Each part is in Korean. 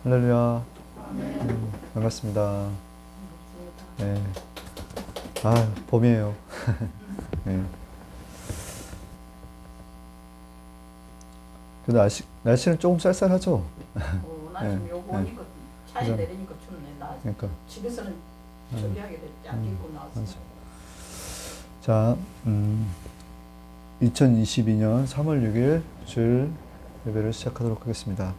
할렐루야. 반갑습니다. 네. 아, 봄이에요. 네. 근데 날씨는 조금 쌀쌀하죠? 나 지금 요거 오니까 차에 그죠? 내리니까 춥네. 나 그러니까. 집에서는 저기하게 됐지. 안 입고 나왔어. 맞아. 자, 2022년 3월 6일 주일 예배를 시작하도록 하겠습니다.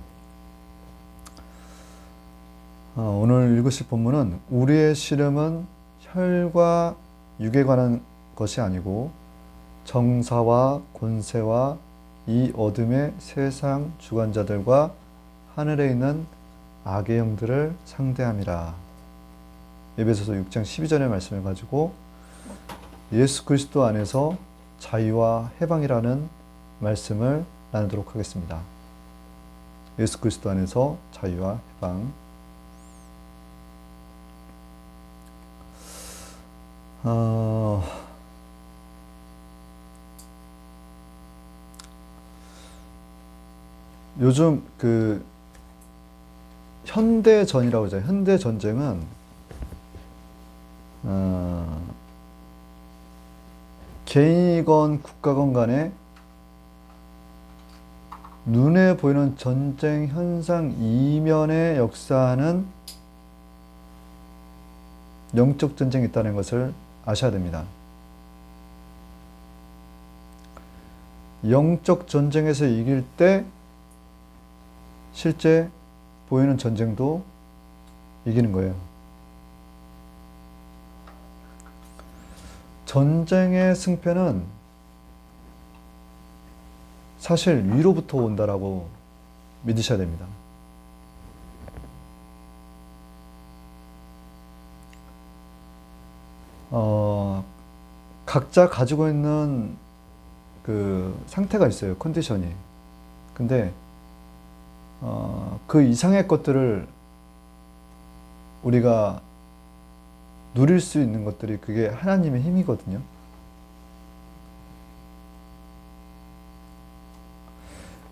오늘 읽으실 본문은 우리의 씨름은 혈과 육에 관한 것이 아니고 정사와 권세와 이 어둠의 세상 주관자들과 하늘에 있는 악의 영들을 상대함이라. 에베소서 6장 12절의 말씀을 가지고 예수 그리스도 안에서 자유와 해방이라는 말씀을 나누도록 하겠습니다. 예수 그리스도 안에서 자유와 해방. 요즘 그 현대전이라고 하죠. 현대전쟁은 개인이건 국가건 간에 눈에 보이는 전쟁 현상 이면에 역사하는 영적 전쟁이 있다는 것을 아셔야 됩니다. 영적 전쟁에서 이길 때 실제 보이는 전쟁도 이기는 거예요. 전쟁의 승패는 사실 위로부터 온다라고 믿으셔야 됩니다. 각자 가지고 있는 그 상태가 있어요. 컨디션이. 근데 그 이상의 것들을 우리가 누릴 수 있는 것들이 그게 하나님의 힘이거든요.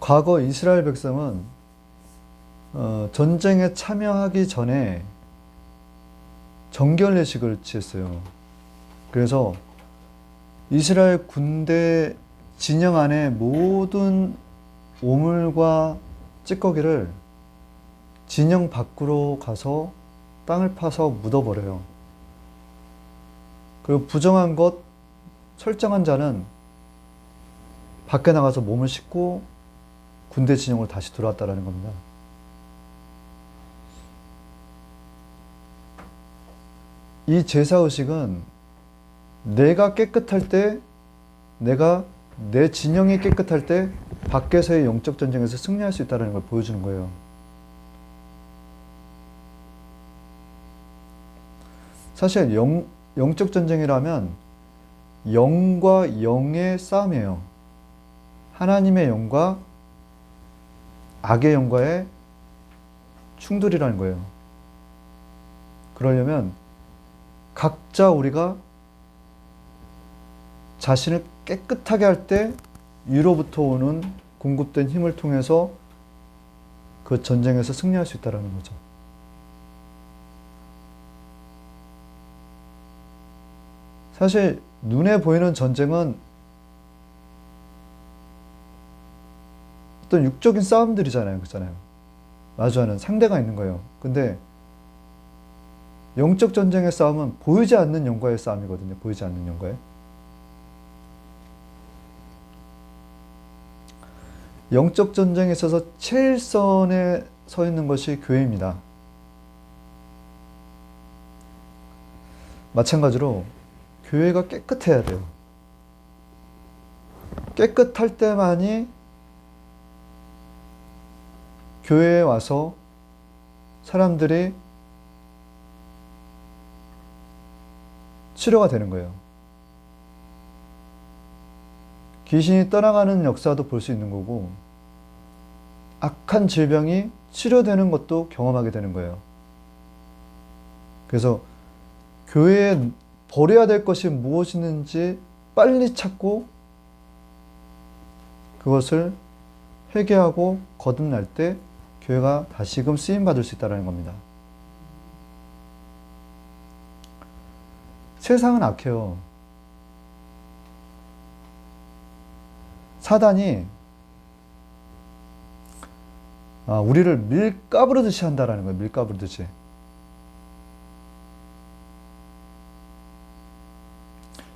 과거 이스라엘 백성은 전쟁에 참여하기 전에 정결례식을 취했어요. 그래서 이스라엘 군대 진영 안에 모든 오물과 찌꺼기를 진영 밖으로 가서 땅을 파서 묻어버려요. 그리고 부정한 것, 철저한 자는 밖에 나가서 몸을 씻고 군대 진영으로 다시 들어왔다라는 겁니다. 이 제사의식은 내가 깨끗할 때, 내 진영이 깨끗할 때 밖에서의 영적 전쟁에서 승리할 수 있다는 걸 보여주는 거예요. 사실 영적 전쟁이라면 영과 영의 싸움이에요. 하나님의 영과 악의 영과의 충돌이라는 거예요. 그러려면 각자 우리가 자신을 깨끗하게 할 때 위로부터 오는 공급된 힘을 통해서 그 전쟁에서 승리할 수 있다는 거죠. 사실 눈에 보이는 전쟁은 어떤 육적인 싸움들이잖아요. 그렇잖아요. 마주하는 상대가 있는 거예요. 근데 영적 전쟁의 싸움은 보이지 않는 영과의 싸움이거든요. 보이지 않는 영과의. 영적 전쟁에 있어서 최일선에 서 있는 것이 교회입니다. 마찬가지로 교회가 깨끗해야 돼요. 깨끗할 때만이 교회에 와서 사람들이 치료가 되는 거예요. 귀신이 떠나가는 역사도 볼 수 있는 거고, 악한 질병이 치료되는 것도 경험하게 되는 거예요. 그래서 교회에 버려야 될 것이 무엇이는지 빨리 찾고 그것을 회개하고 거듭날 때 교회가 다시금 쓰임받을 수 있다는 겁니다. 세상은 악해요. 사단이 우리를 밀가부르듯이 한다라는 거예요. 밀가부르듯이.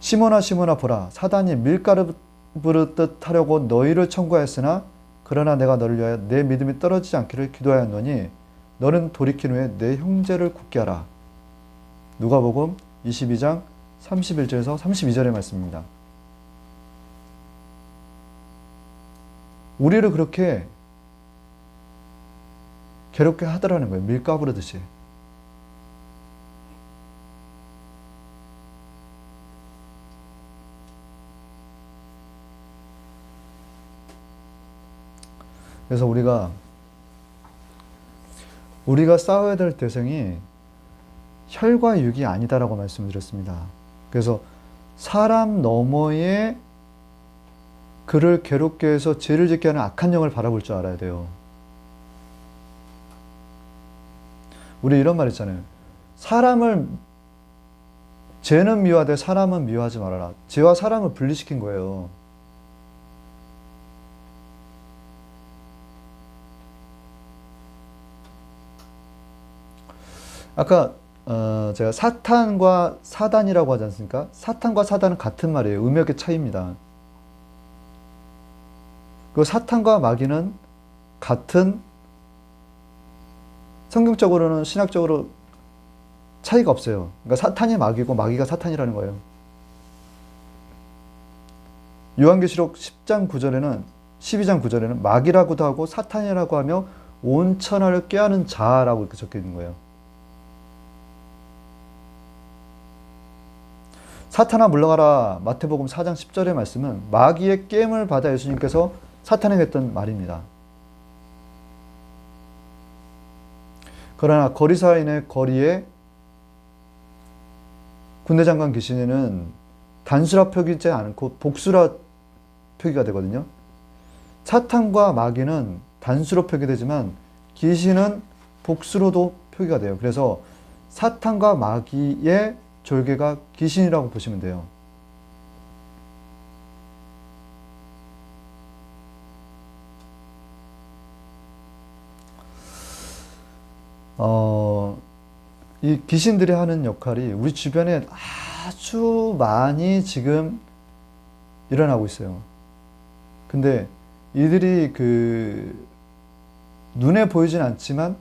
시몬아 보라, 사단이 밀가부르듯 하려고 너희를 청구하였으나 그러나 내가 너를 위하여 내 믿음이 떨어지지 않기를 기도하였노니 너는 돌이킨 후에 내 형제를 굳게 하라. 누가복음 22장 31절에서 32절의 말씀입니다. 우리를 그렇게 괴롭게 하더라는 거예요. 밀가부르듯이. 그래서 우리가 싸워야 될 대상이 혈과 육이 아니다라고 말씀드렸습니다. 그래서 사람 너머에 그를 괴롭게 해서 죄를 짓게 하는 악한 영을 바라볼 줄 알아야 돼요. 우리 이런 말 있잖아요. 죄는 미워하되 사람은 미워하지 말아라. 죄와 사람을 분리시킨 거예요. 아까 제가 사탄과 사단이라고 하지 않습니까? 사탄과 사단은 같은 말이에요. 음역의 차이입니다. 그 사탄과 마귀는 같은, 성경적으로는 신학적으로 차이가 없어요. 그러니까 사탄이 마귀고 마귀가 사탄이라는 거예요. 요한계시록 12장 9절에는 마귀라고도 하고 사탄이라고 하며 온 천하를 꾀하는 자라고 이렇게 적혀 있는 거예요. 사탄아 물러가라, 마태복음 4장 10절의 말씀은 마귀의 깸을 받아 예수님께서 사탄에게 했던 말입니다. 그러나 거리사인의 거리에 군대장관 귀신에는 단수라 표기지 않고 복수라 표기가 되거든요. 사탄과 마귀는 단수로 표기되지만 귀신은 복수로도 표기가 돼요. 그래서 사탄과 마귀의 졸개가 귀신이라고 보시면 돼요. 이 귀신들이 하는 역할이 우리 주변에 아주 많이 지금 일어나고 있어요. 근데 이들이 눈에 보이진 않지만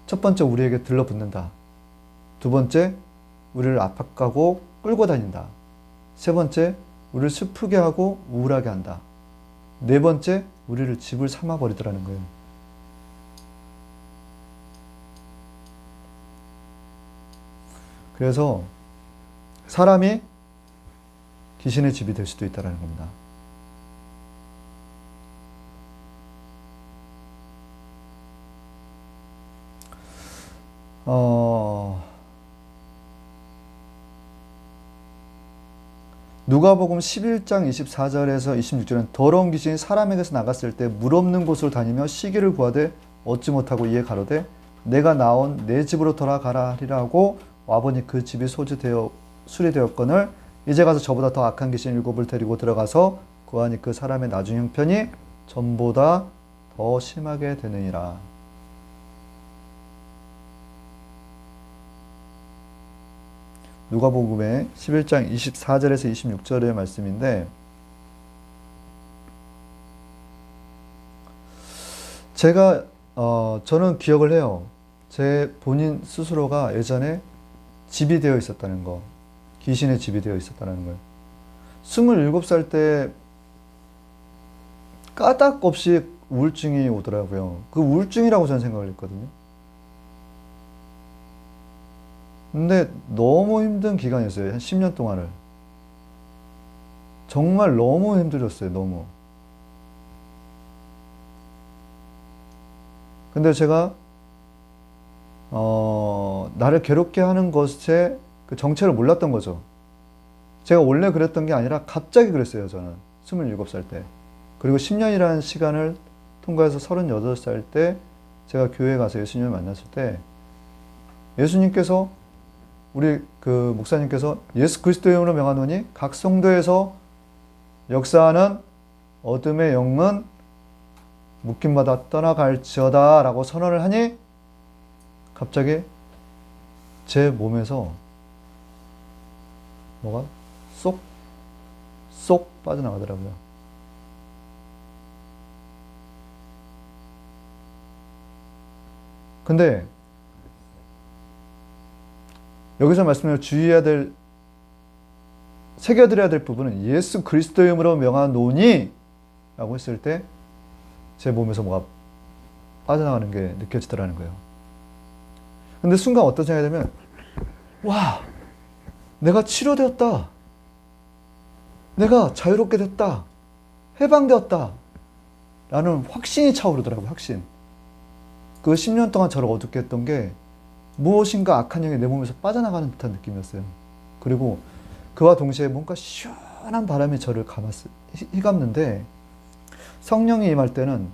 첫 번째 우리에게 들러붙는다. 두 번째 우리를 압박하고 끌고 다닌다. 세 번째 우리를 슬프게 하고 우울하게 한다. 네 번째 우리를 집을 삼아버리더라는 거예요. 그래서 사람이 귀신의 집이 될 수도 있다는 겁니다. 누가복음 11장 24절에서 26절은 더러운 귀신이 사람에게서 나갔을 때 물 없는 곳으로 다니며 시기를 구하되 얻지 못하고 이에 가로되 내가 나온 내 집으로 돌아가라 하리라고 와보니 그 집이 수리되었거늘 이제 가서 저보다 더 악한 귀신 7을 데리고 들어가서 구하니 그 사람의 나중 형편이 전보다 더 심하게 되느니라. 누가복음의 11장 24절에서 26절의 말씀인데 저는 기억을 해요. 제 본인 스스로가 예전에 집이 되어 있었다는 거, 귀신의 집이 되어 있었다는 거예요. 27살 때 까닭없이 우울증이 오더라고요. 그 우울증이라고 저는 생각을 했거든요. 근데 너무 힘든 기간이었어요. 한 10년 동안을. 정말 너무 힘들었어요. 너무. 근데 제가 나를 괴롭게 하는 것의 그 정체를 몰랐던 거죠. 제가 원래 그랬던 게 아니라 갑자기 그랬어요. 저는 27살 때. 그리고 10년이라는 시간을 통과해서 38살 때 제가 교회에 가서 예수님을 만났을 때 예수님께서 우리 그 목사님께서 예수 그리스도의 이름으로 명하노니 각 성도에서 역사하는 어둠의 영은 묶임마다 떠나갈지어다 라고 선언을 하니 갑자기 제 몸에서 뭐가 쏙 빠져나가더라고요. 근데 여기서 말씀드려 주의해야 될, 새겨드려야 될 부분은 예수 그리스도의 이름으로 명하노니 라고 했을 때 제 몸에서 뭐가 빠져나가는 게 느껴지더라는 거예요. 근데 순간 어떤 생각이 들면, 와, 내가 치료되었다. 내가 자유롭게 됐다. 해방되었다. 라는 확신이 차오르더라고요, 확신. 그 10년 동안 저를 어둡게 했던 게 무엇인가 악한 영이 내 몸에서 빠져나가는 듯한 느낌이었어요. 그리고 그와 동시에 뭔가 시원한 바람이 저를 휘감는데 성령이 임할 때는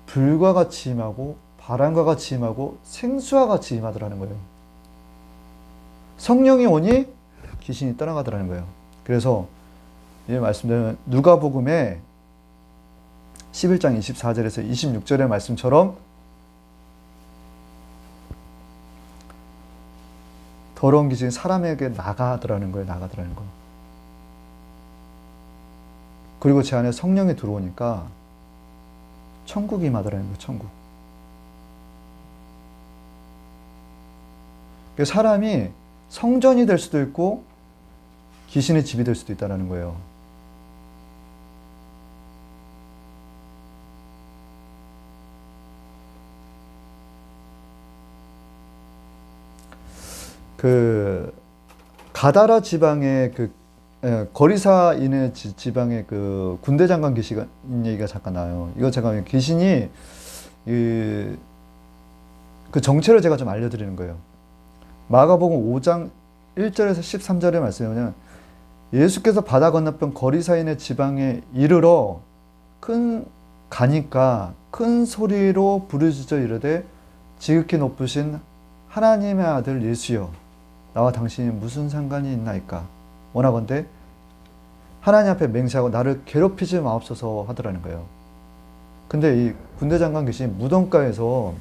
불과 같이 임하고 바람과 같이 임하고 생수와 같이 임하더라는 거예요. 성령이 오니 귀신이 떠나가더라는 거예요. 그래서 말씀드리면 누가복음에 11장 24절에서 26절의 말씀처럼 더러운 귀신이 사람에게 나가더라는 거예요. 나가더라는 거. 그리고 제 안에 성령이 들어오니까 천국이 임하더라는 거예요. 천국. 사람이 성전이 될 수도 있고 귀신의 집이 될 수도 있다는 거예요. 그 가다라 지방의 거리사인의 지방의 그 군대 장관 귀신 얘기가 잠깐 나와요. 이거 제가 귀신이 그 정체를 제가 좀 알려드리는 거예요. 마가복음 5장 1절에서 13절의 말씀에 보면 예수께서 바다 건너편 거리사인의 지방에 이르러 가니까 큰 소리로 부르짖어 이르되 지극히 높으신 하나님의 아들 예수여 나와 당신이 무슨 상관이 있나이까 원하건대 하나님 앞에 맹세하고 나를 괴롭히지 마옵소서 하더라는 거예요. 근데 이 군대 장관 귀신이 무덤가에서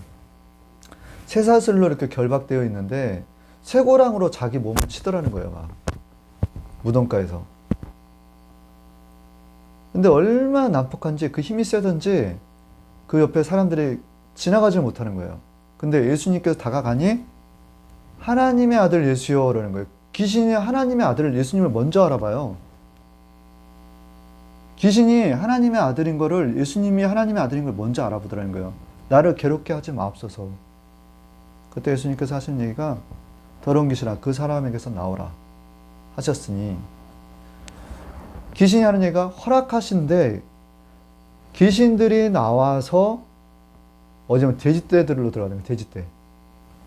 쇠사슬로 이렇게 결박되어 있는데 쇠고랑으로 자기 몸을 치더라는 거예요. 무덤가에서. 근데 얼마나 난폭한지 그 힘이 세든지 그 옆에 사람들이 지나가지 못하는 거예요. 근데 예수님께서 다가가니 하나님의 아들 예수여 라는 거예요. 귀신이 하나님의 아들 예수님을 먼저 알아봐요. 귀신이 하나님의 아들인 거를 예수님이 하나님의 아들인 걸 먼저 알아보더라는 거예요. 나를 괴롭게 하지 마옵소서. 그때 예수님께서 하신 얘기가 더러운 귀신아 그 사람에게서 나오라 하셨으니 귀신이 하는 얘기가 허락하신데 귀신들이 나와서 어제면 돼지떼들로 들어가는 거예요. 돼지떼.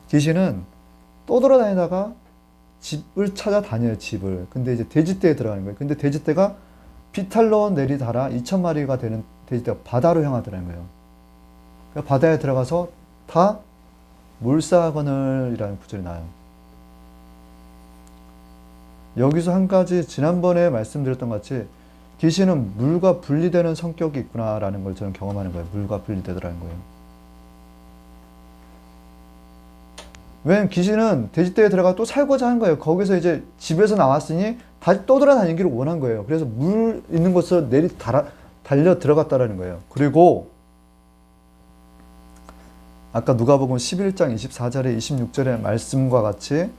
귀신은 떠돌아다니다가 집을 찾아다녀요. 집을. 근데 이제 돼지떼에 들어가는 거예요. 근데 돼지떼가 비탈로 내리달아 2,000마리가 되는 돼지떼가 바다로 향하더라는 거예요. 그러니까 바다에 들어가서 다 몰사하거늘이라는 구절이 나와요. 여기서 한 가지 지난번에 말씀드렸던 것 같이 귀신은 물과 분리되는 성격이 있구나라는 걸 저는 경험하는 거예요. 물과 분리되더라는 거예요. 왜냐면 귀신은 돼지떼에 들어가 또 살고자 하는 거예요. 거기서 이제 집에서 나왔으니 다시 떠돌아다니기를 원한 거예요. 그래서 물 있는 곳으로 달려 들어갔다라는 거예요. 그리고 아까 누가복음 11장 24절에 26절의 말씀과 같이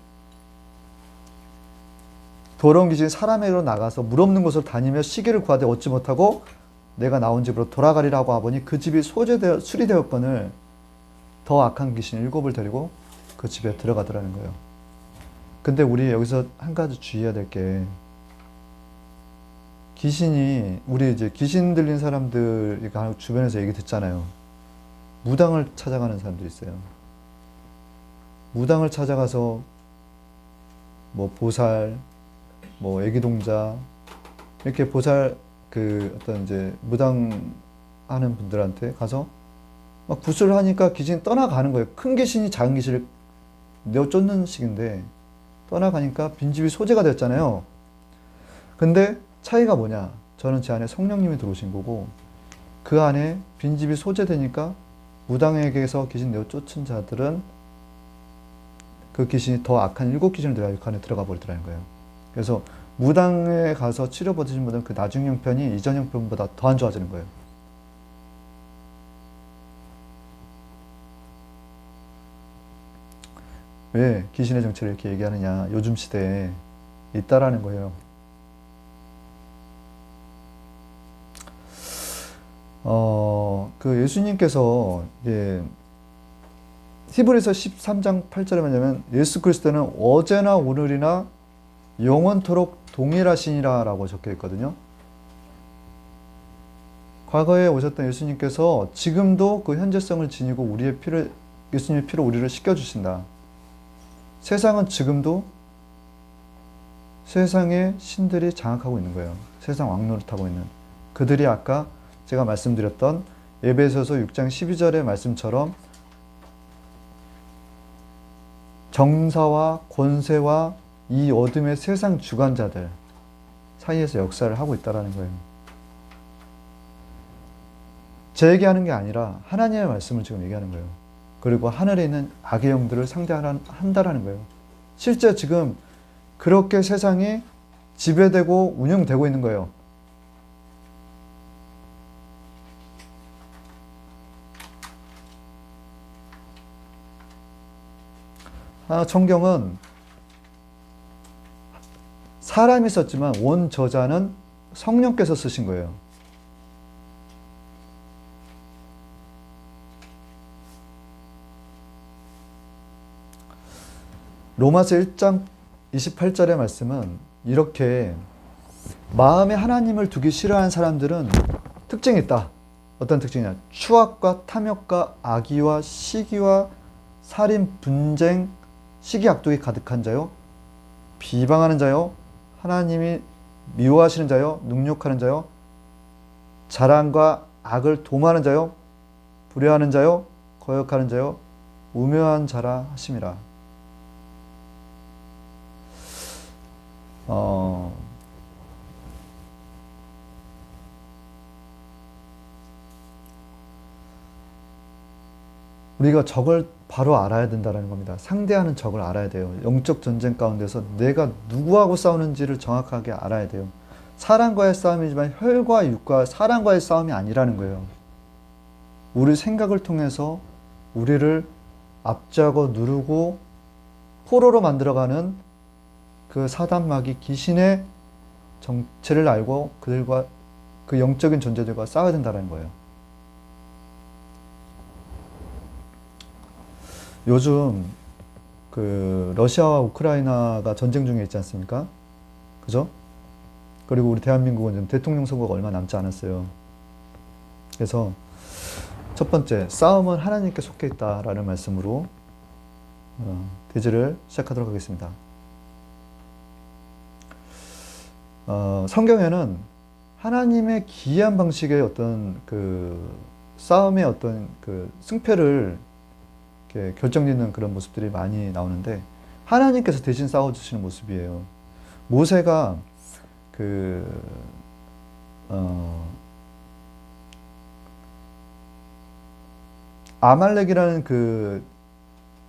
더러운 귀신이 사람에게로 나가서 물 없는 곳을 다니며 시기를 구하되 얻지 못하고 내가 나온 집으로 돌아가리라고 하보니 그 집이 수리되었거늘 더 악한 귀신 7을 데리고 그 집에 들어가더라는 거예요. 근데 우리 여기서 한 가지 주의해야 될 게 귀신이 우리 이제 귀신 들린 사람들 주변에서 얘기 듣잖아요. 무당을 찾아가는 사람들이 있어요. 무당을 찾아가서 뭐 보살, 뭐 애기동자 이렇게 보살 어떤 이제 무당 하는 분들한테 가서 막 구슬을 하니까 귀신이 떠나가는 거예요. 큰 귀신이 작은 귀신을 내어 쫓는 식인데 떠나가니까 빈집이 소재가 됐잖아요. 근데 차이가 뭐냐? 저는 제 안에 성령님이 들어오신 거고 그 안에 빈집이 소재되니까 무당에게서 귀신 내어 쫓은 자들은 그 귀신이 더 악한 7귀신을 그 안에 들어가 버리더라는 거예요. 그래서 무당에 가서 치료받으신 분들은 그 나중 형편이 이전 형편보다 더 안 좋아지는 거예요. 왜 귀신의 정체를 이렇게 얘기하느냐? 요즘 시대에 있다라는 거예요. 그 예수님께서 히브리서 13장 8절에 뭐냐면 예수 그리스도는 어제나 오늘이나 영원토록 동일하시니라 라고 적혀 있거든요. 과거에 오셨던 예수님께서 지금도 그 현재성을 지니고 우리의 피를, 예수님의 피로 우리를 씻겨주신다. 세상은 지금도 세상의 신들이 장악하고 있는 거예요. 세상 왕노릇하고 있는. 그들이 아까 제가 말씀드렸던 에베소서 6장 12절의 말씀처럼 정사와 권세와 이 어둠의 세상 주관자들 사이에서 역사를 하고 있다는 거예요. 제 얘기하는 게 아니라 하나님의 말씀을 지금 얘기하는 거예요. 그리고 하늘에 있는 악의 영들을 상대한다라는 거예요. 실제 지금 그렇게 세상이 지배되고 운영되고 있는 거예요. 성경은 사람이 썼지만 원 저자는 성령께서 쓰신 거예요. 로마서 1장 28절의 말씀은 이렇게 마음에 하나님을 두기 싫어하는 사람들은 특징이 있다. 어떤 특징이냐? 추악과 탐욕과 악의와 시기와 살인, 분쟁, 시기악독이 가득한 자요, 비방하는 자요, 하나님이 미워하시는 자요, 능욕하는 자요, 자랑과 악을 도모하는 자요, 불의하는 자요, 거역하는 자요, 우매한 자라 하심이라. 우리가 적을 바로 알아야 된다는 겁니다. 상대하는 적을 알아야 돼요. 영적 전쟁 가운데서 내가 누구하고 싸우는지를 정확하게 알아야 돼요. 사람과의 싸움이지만 혈과 육과 사람과의 싸움이 아니라는 거예요. 우리 생각을 통해서 우리를 압제하고 누르고 포로로 만들어가는 그 사단마귀 귀신의 정체를 알고 그들과 그 영적인 존재들과 싸워야 된다는 거예요. 요즘 그 러시아와 우크라이나가 전쟁 중에 있지 않습니까? 그죠? 그리고 우리 대한민국은 지금 대통령 선거가 얼마 남지 않았어요. 그래서 첫 번째, 싸움은 하나님께 속해 있다라는 말씀으로 대지를 시작하도록 하겠습니다. 성경에는 하나님의 기이한 방식의 어떤 그 싸움의 어떤 그 승패를 결정짓는 그런 모습들이 많이 나오는데 하나님께서 대신 싸워주시는 모습이에요. 모세가 아말렉이라는 그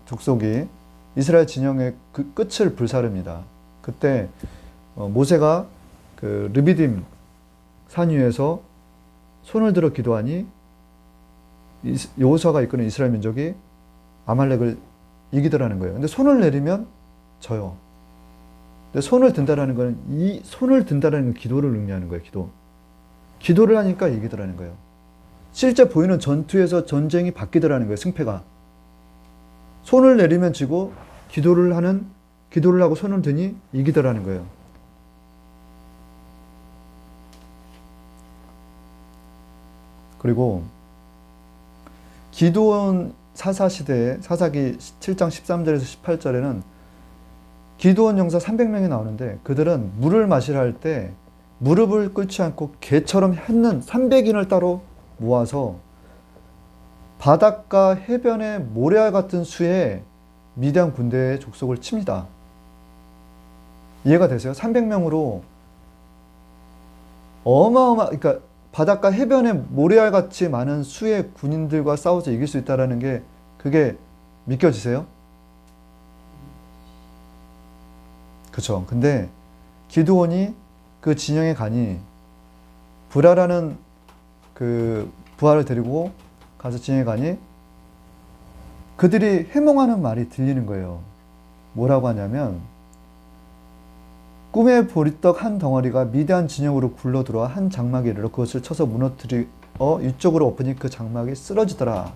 족속이 이스라엘 진영의 그 끝을 불사릅니다. 그때 모세가 그 르비딤 산 위에서 손을 들어 기도하니 여호수아가 이끄는 이스라엘 민족이 아말렉을 이기더라는 거예요. 근데 손을 내리면 져요. 근데 손을 든다라는 거는 이 손을 든다라는 건 기도를 의미하는 거예요. 기도를 하니까 이기더라는 거예요. 실제 보이는 전투에서 전쟁이 바뀌더라는 거예요. 승패가. 손을 내리면 지고 기도를 하고 손을 드니 이기더라는 거예요. 그리고 기드온 사사시대에 사사기 7장 13절에서 18절에는 기드온 용사 300명이 나오는데 그들은 물을 마시려 할 때 무릎을 꿇지 않고 개처럼 핥는 300인을 따로 모아서 바닷가 해변의 모래알 같은 수에 미디안 군대의 족속을 칩니다. 이해가 되세요? 300명으로 그러니까 바닷가 해변에 모래알 같이 많은 수의 군인들과 싸워서 이길 수 있다라는 게 그게 믿겨지세요? 그쵸. 근데 기드온이 그 진영에 가니 브라라는 그 부하를 데리고 가서 진영에 가니 그들이 해몽하는 말이 들리는 거예요. 뭐라고 하냐면 꿈에 보리떡 한 덩어리가 미대한 진영으로 굴러들어와 한 장막에 이르러 그것을 쳐서 무너뜨려 이쪽으로 엎으니 그 장막이 쓰러지더라.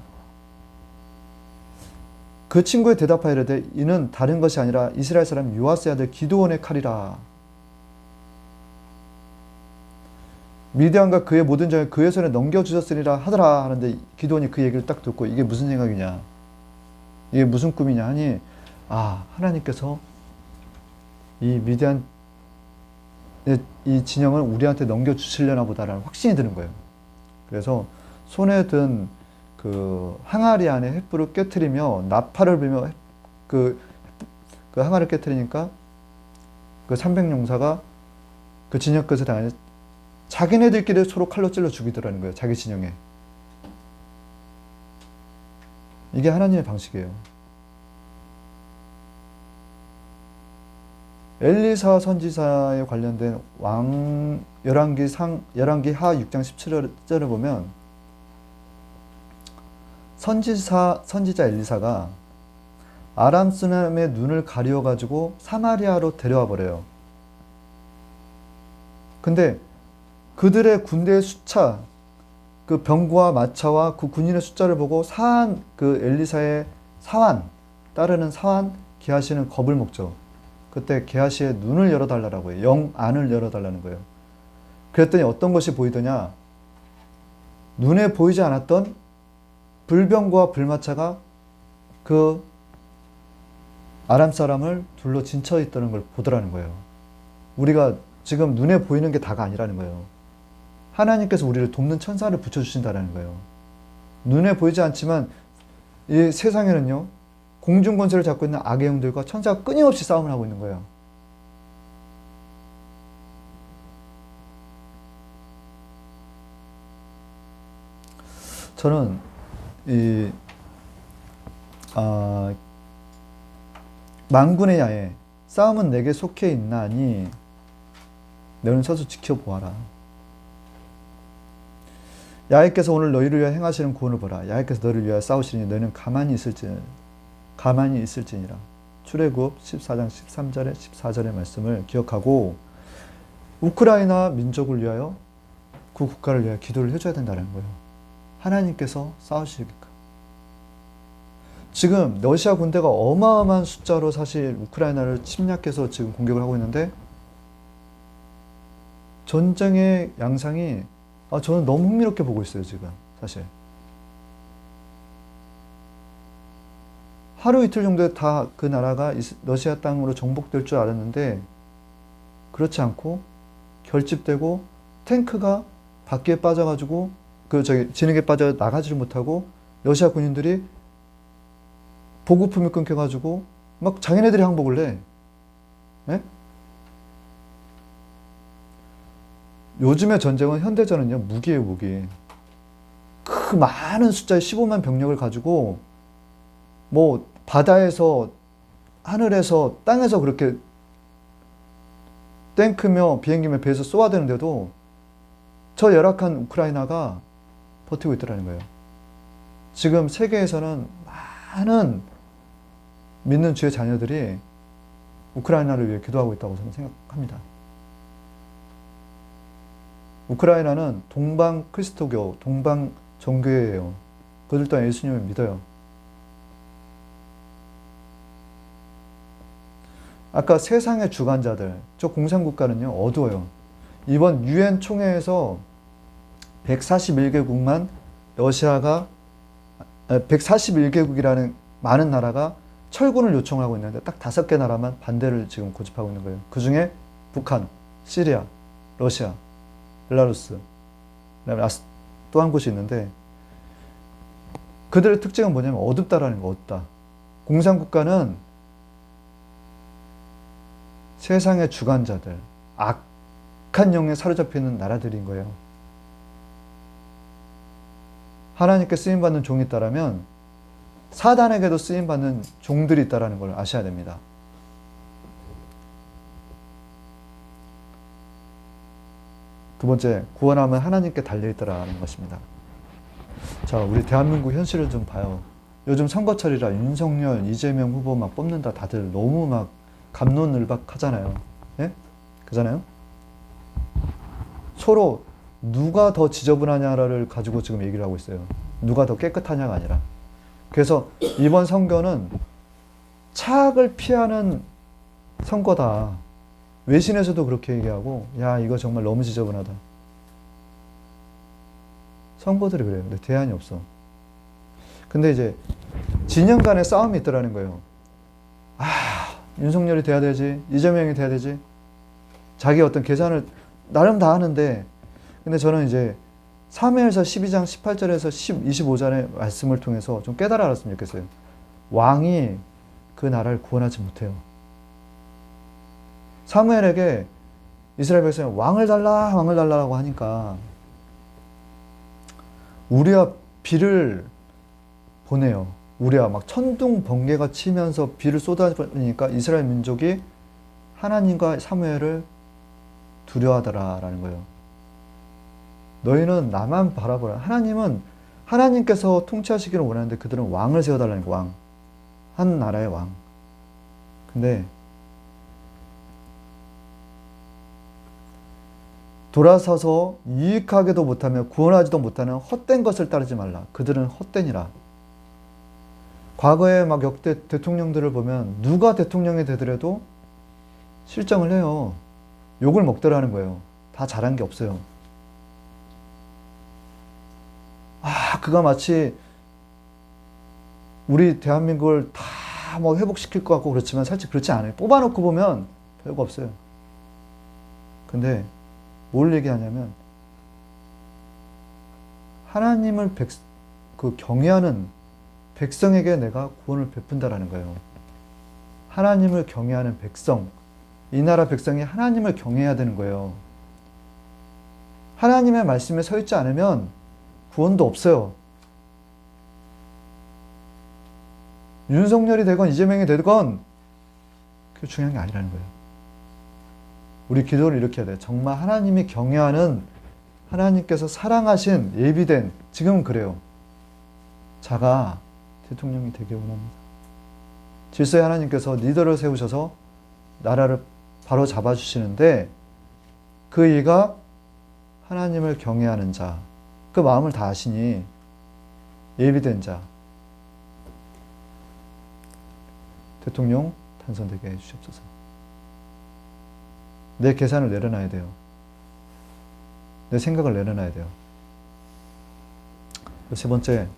그 친구의 대답하여 이르되 이는 다른 것이 아니라 이스라엘 사람 요아스의 아들 기드온의 칼이라. 미디안과 그의 모든 정을 그의 손에 넘겨주셨으리라 하더라 하는데 기드온이 그 얘기를 딱 듣고 이게 무슨 생각이냐, 이게 무슨 꿈이냐 하니 하나님께서 이 미디안 이 진영을 우리한테 넘겨주시려나 보다라는 확신이 드는 거예요. 그래서 손에 든 그 항아리 안에 횃불을 깨트리며 나팔을 불며 그 항아리를 깨트리니까 그 300용사가 그 진영 끝에 당하니 자기네들끼리 서로 칼로 찔러 죽이더라는 거예요. 자기 진영에. 이게 하나님의 방식이에요. 엘리사 선지자에 관련된 열왕기 하 6장 17절을 보면 선지자 엘리사가 아람 사람의 눈을 가리워 가지고 사마리아로 데려와 버려요. 근데 그들의 군대의 숫자, 그 병과 마차와 그 군인의 숫자를 보고 그 엘리사의 따르는 사환 게하시는 겁을 먹죠. 그때 게하시의 눈을 열어달라고 해요. 영안을 열어달라는 거예요. 그랬더니 어떤 것이 보이더냐? 눈에 보이지 않았던 불병과 불마차가 그 아람 사람을 둘러 진쳐 있다는 걸 보더라는 거예요. 우리가 지금 눈에 보이는 게 다가 아니라는 거예요. 하나님께서 우리를 돕는 천사를 붙여주신다는 거예요. 눈에 보이지 않지만 이 세상에는요, 공중 권세를 잡고 있는 악의 영들과 천사가 끊임없이 싸움을 하고 있는 거예요. 저는 만군의 야에 싸움은 내게 속해 있나니 너는 서서 지켜보아라. 야훼께서 오늘 너희를 위하여 행하시는 구원을 보라. 야훼께서 너를 위하여 싸우시니 너희는 가만히 있을지니라. 출애굽 14장 13절에 14절의 말씀을 기억하고 우크라이나 민족을 위하여 그 국가를 위하여 기도를 해줘야 된다는 거예요. 하나님께서 싸우시니까. 지금 러시아 군대가 어마어마한 숫자로 사실 우크라이나를 침략해서 지금 공격을 하고 있는데 전쟁의 양상이 저는 너무 흥미롭게 보고 있어요. 지금 사실 하루 이틀 정도에 다 그 나라가 러시아 땅으로 정복될 줄 알았는데 그렇지 않고 결집되고 탱크가 바퀴에 빠져가지고 진흙에 빠져 나가지를 못하고 러시아 군인들이 보급품이 끊겨가지고 막 자기네들이 항복을 해. 네? 요즘의 전쟁은 현대전은요, 무기예요, 무기. 그 많은 숫자의 15만 병력을 가지고 뭐 바다에서 하늘에서 땅에서 그렇게 탱크며 비행기며 배에서 쏘아대는데도 저 열악한 우크라이나가 버티고 있더라는 거예요. 지금 세계에서는 많은 믿는 주의 자녀들이 우크라이나를 위해 기도하고 있다고 저는 생각합니다. 우크라이나는 동방 크리스토교, 동방 정교회예요. 그들 또한 예수님을 믿어요. 아까 세상의 주관자들, 저 공산국가는요, 어두워요. 이번 UN 총회에서 141개국만 러시아가 141개국이라는 많은 나라가 철군을 요청하고 있는데 딱 5개 나라만 반대를 지금 고집하고 있는 거예요. 그 중에 북한, 시리아, 러시아, 벨라루스, 그다음에 또 한 곳이 있는데 그들의 특징은 뭐냐면 어둡다라는 거, 어둡다. 공산국가는 세상의 주관자들, 악한 영에 사로잡혀 있는 나라들인 거예요. 하나님께 쓰임받는 종이 있다라면 사단에게도 쓰임받는 종들이 있다는 걸 아셔야 됩니다. 두 번째, 구원함은 하나님께 달려있다라는 것입니다. 자, 우리 대한민국 현실을 좀 봐요. 요즘 선거철이라 윤석열, 이재명 후보 막 뽑는다 다들 너무 막 갑론을박하잖아요. 예? 그잖아요? 서로 누가 더 지저분하냐를 가지고 지금 얘기를 하고 있어요. 누가 더 깨끗하냐가 아니라. 그래서 이번 선거는 차악을 피하는 선거다. 외신에서도 그렇게 얘기하고, 야, 이거 정말 너무 지저분하다. 선거들이 그래요. 근데 대안이 없어. 근데 이제 진영 간의 싸움이 있더라는 거예요. 윤석열이 돼야 되지, 이재명이 돼야 되지. 자기 어떤 계산을 나름 다 하는데, 근데 저는 이제 사무엘서 12장 18절에서 25절의 말씀을 통해서 좀 깨달아 알았으면 좋겠어요. 왕이 그 나라를 구원하지 못해요. 사무엘에게 이스라엘 백성이 왕을 달라고 하니까 우리야 비를 보내요. 우리야 막 천둥 번개가 치면서 비를 쏟아버리니까 이스라엘 민족이 하나님과 사무엘을 두려워하더라라는 거예요. 너희는 나만 바라보라. 하나님께서 통치하시기를 원하는데 그들은 왕을 세워달라는 거, 왕. 한 나라의 왕. 근데 돌아서서 유익하게도 못하며 구원하지도 못하는 헛된 것을 따르지 말라. 그들은 헛되니라. 과거에 막 역대 대통령들을 보면 누가 대통령이 되더라도 실정을 해요. 욕을 먹더라는 거예요. 다 잘한 게 없어요. 그가 마치 우리 대한민국을 다 뭐 회복시킬 것 같고 그렇지만 사실 그렇지 않아요. 뽑아놓고 보면 별거 없어요. 근데 뭘 얘기하냐면 하나님을 경외하는 백성에게 내가 구원을 베푼다라는 거예요. 하나님을 경외하는 백성, 이 나라 백성이 하나님을 경외해야 되는 거예요. 하나님의 말씀에 서 있지 않으면 구원도 없어요. 윤석열이 되건 이재명이 되건 그게 중요한 게 아니라는 거예요. 우리 기도를 이렇게 해야 돼요. 정말 하나님이 경외하는, 하나님께서 사랑하신 예비된, 지금은 그래요. 자가 대통령이 되길 원합니다. 질서의 하나님께서 리더를 세우셔서 나라를 바로 잡아주시는데 그 이가 하나님을 경외하는 자, 그 마음을 다 아시니 예비된 자, 대통령 당선되게 해주시옵소서. 내 계산을 내려놔야 돼요. 내 생각을 내려놔야 돼요. 세 번째,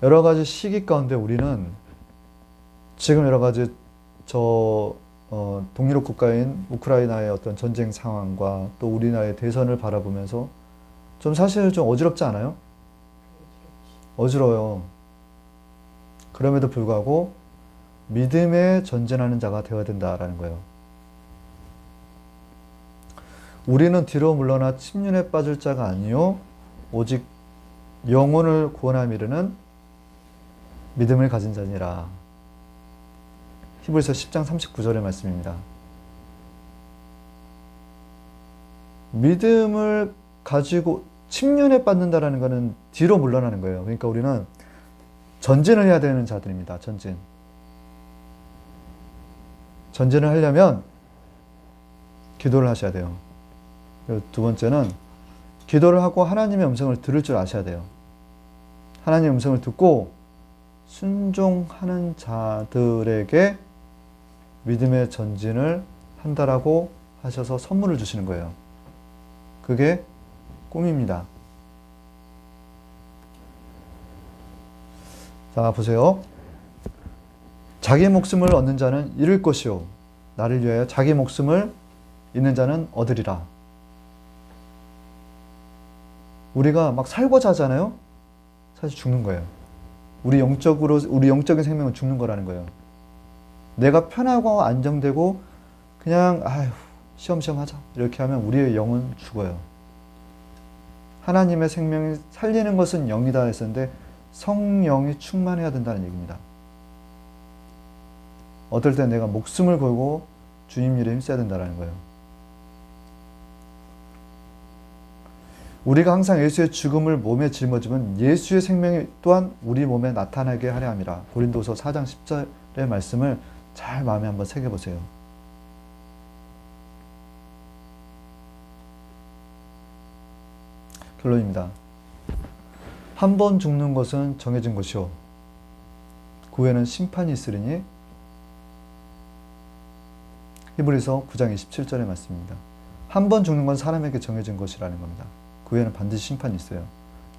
여러 가지 시기 가운데 우리는 지금 여러 가지 동유럽 국가인 우크라이나의 어떤 전쟁 상황과 또 우리나라의 대선을 바라보면서 좀 사실 좀 어지럽지 않아요? 어지러워요. 그럼에도 불구하고 믿음에 전진하는 자가 되어야 된다라는 거예요. 우리는 뒤로 물러나 침륜에 빠질 자가 아니요 오직 영혼을 구원함 이르는 믿음을 가진 자니라. 히브리서 10장 39절의 말씀입니다. 믿음을 가지고 침륜에 빠진다라는 것은 뒤로 물러나는 거예요. 그러니까 우리는 전진을 해야 되는 자들입니다. 전진을 하려면 기도를 하셔야 돼요. 그리고 두 번째는 기도를 하고 하나님의 음성을 들을 줄 아셔야 돼요. 하나님의 음성을 듣고 순종하는 자들에게 믿음의 전진을 한다라고 하셔서 선물을 주시는 거예요. 그게 꿈입니다. 자, 보세요. 자기 목숨을 얻는 자는 잃을 것이요 나를 위하여 자기 목숨을 잃는 자는 얻으리라. 우리가 막 살고자 하잖아요. 사실 죽는 거예요. 우리 영적인 생명은 죽는 거라는 거예요. 내가 편하고 안정되고 그냥 아휴 시험시험 하자 이렇게 하면 우리의 영은 죽어요. 하나님의 생명이 살리는 것은 영이다 했었는데 성령이 충만해야 된다는 얘기입니다. 어떨 때 내가 목숨을 걸고 주님 일에 힘써야 된다는 거예요. 우리가 항상 예수의 죽음을 몸에 짊어지면 예수의 생명이 또한 우리 몸에 나타나게 하려 함이라. 고린도서 4장 10절의 말씀을 잘 마음에 한번 새겨보세요. 결론입니다. 한 번 죽는 것은 정해진 것이요 그 후에는 심판이 있으리니 히브리서 9장 27절의 말씀입니다. 한 번 죽는 건 사람에게 정해진 것이라는 겁니다. 그 후에는 반드시 심판이 있어요.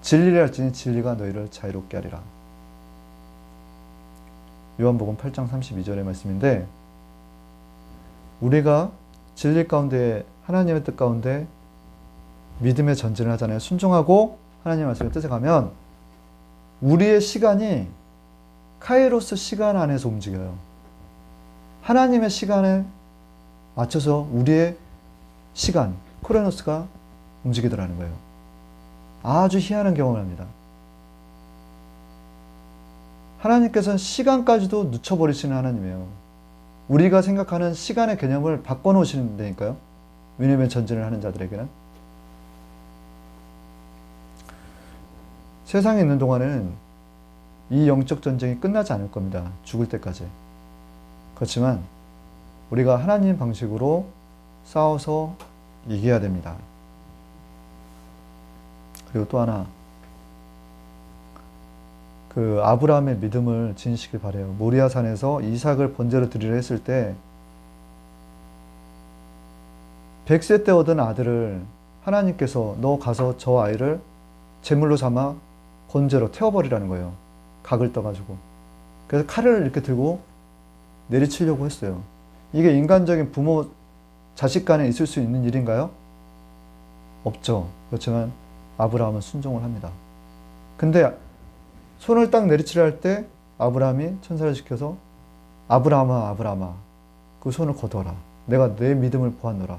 진리를 할지니 진리가 너희를 자유롭게 하리라. 요한복음 8장 32절의 말씀인데 우리가 진리 가운데 하나님의 뜻 가운데 믿음의 전진을 하잖아요. 순종하고 하나님의 말씀을 뜻에 가면 우리의 시간이 카이로스 시간 안에서 움직여요. 하나님의 시간에 맞춰서 우리의 시간, 크로노스가 움직이더라는 거예요. 아주 희한한 경험을 합니다. 하나님께서는 시간까지도 늦춰버리시는 하나님이에요. 우리가 생각하는 시간의 개념을 바꿔놓으시는다니까요. 믿음의 전진을 하는 자들에게는. 세상에 있는 동안에는 이 영적 전쟁이 끝나지 않을 겁니다. 죽을 때까지. 그렇지만 우리가 하나님 방식으로 싸워서 이겨야 됩니다. 그리고 또 하나, 그 아브라함의 믿음을 지니시길 바라요. 모리아 산에서 이삭을 번제로 드리려 했을 때 100세 때 얻은 아들을 하나님께서 너 가서 저 아이를 제물로 삼아 번제로 태워버리라는 거예요. 각을 떠가지고. 그래서 칼을 이렇게 들고 내리치려고 했어요. 이게 인간적인 부모 자식 간에 있을 수 있는 일인가요? 없죠. 그렇지만 아브라함은 순종을 합니다. 근데 손을 딱 내리치려 할 때 아브라함이 천사를 시켜서 아브라함아 아브라함아 그 손을 거둬라. 내가 내 믿음을 보았노라.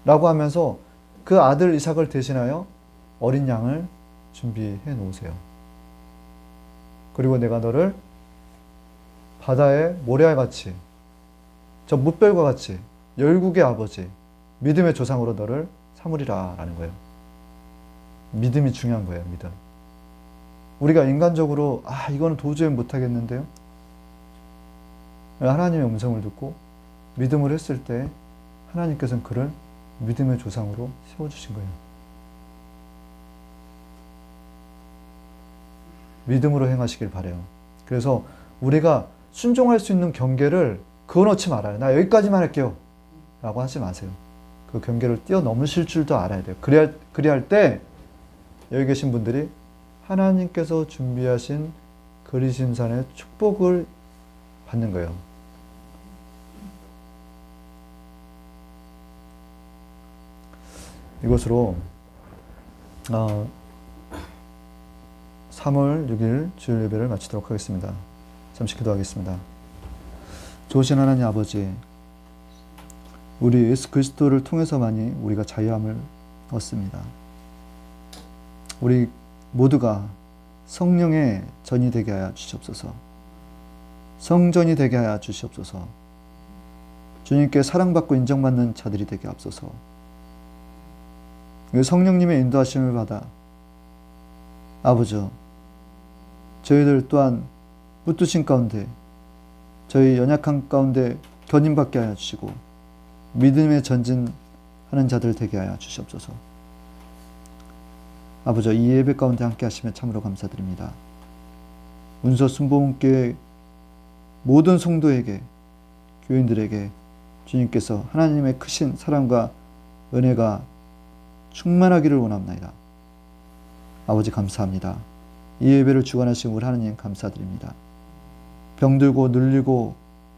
라고 하면서 그 아들 이삭을 대신하여 어린 양을 준비해 놓으세요. 그리고 내가 너를 바다의 모래알 같이 저 무별과 같이 열국의 아버지 믿음의 조상으로 너를 삼으리라 라는 거예요. 믿음이 중요한 거예요. 믿음. 우리가 인간적으로 이거는 도저히 못하겠는데요. 하나님의 음성을 듣고 믿음을 했을 때 하나님께서는 그를 믿음의 조상으로 세워주신 거예요. 믿음으로 행하시길 바라요. 그래서 우리가 순종할 수 있는 경계를 그어놓지 말아요. 나 여기까지만 할게요. 라고 하지 마세요. 그 경계를 뛰어넘으실 줄도 알아야 돼요. 그리할 때 여기 계신 분들이 하나님께서 준비하신 그리심산의 축복을 받는 거예요. 이것으로 3월 6일 주일 예배를 마치도록 하겠습니다. 잠시 기도하겠습니다. 좋으신 하나님 아버지, 우리 예수 그리스도를 통해서만이 우리가 자유함을 얻습니다. 우리 모두가 성령의 전이 되게 하여 주시옵소서. 성전이 되게 하여 주시옵소서. 주님께 사랑받고 인정받는 자들이 되게 하옵소서. 성령님의 인도하심을 받아 아버지, 저희들 또한 붙드신 가운데 저희 연약한 가운데 견인받게 하여 주시고 믿음에 전진하는 자들 되게 하여 주시옵소서. 아버지, 이 예배 가운데 함께 하시며 참으로 감사드립니다. 운서 순복음교회 모든 성도에게, 교인들에게 주님께서 하나님의 크신 사랑과 은혜가 충만하기를 원합니다. 아버지 감사합니다. 이 예배를 주관하신 우리 하나님 감사드립니다. 병들고 눌리고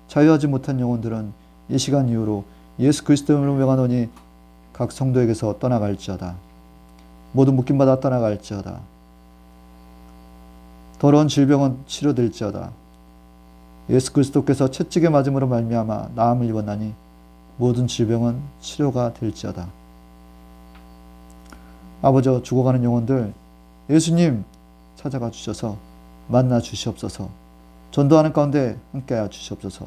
자유하지 못한 영혼들은 이 시간 이후로 예수 그리스도로 명하노니 각 성도에게서 떠나갈지어다. 모두 묶임받아 떠나갈지어다. 더러운 질병은 치료될지어다. 예수 그리스도께서 채찍에 맞음으로 말미암아 나음을 입었나니 모든 질병은 치료가 될지어다. 아버지, 죽어가는 영혼들 예수님 찾아가 주셔서 만나 주시옵소서. 전도하는 가운데 함께하여 주시옵소서.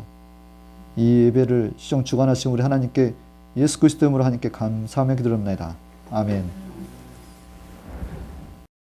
이 예배를 시청 주관하신 우리 하나님께 예수 그리스도 이름으로 하나님께 감사하며 기도합니다. 아멘.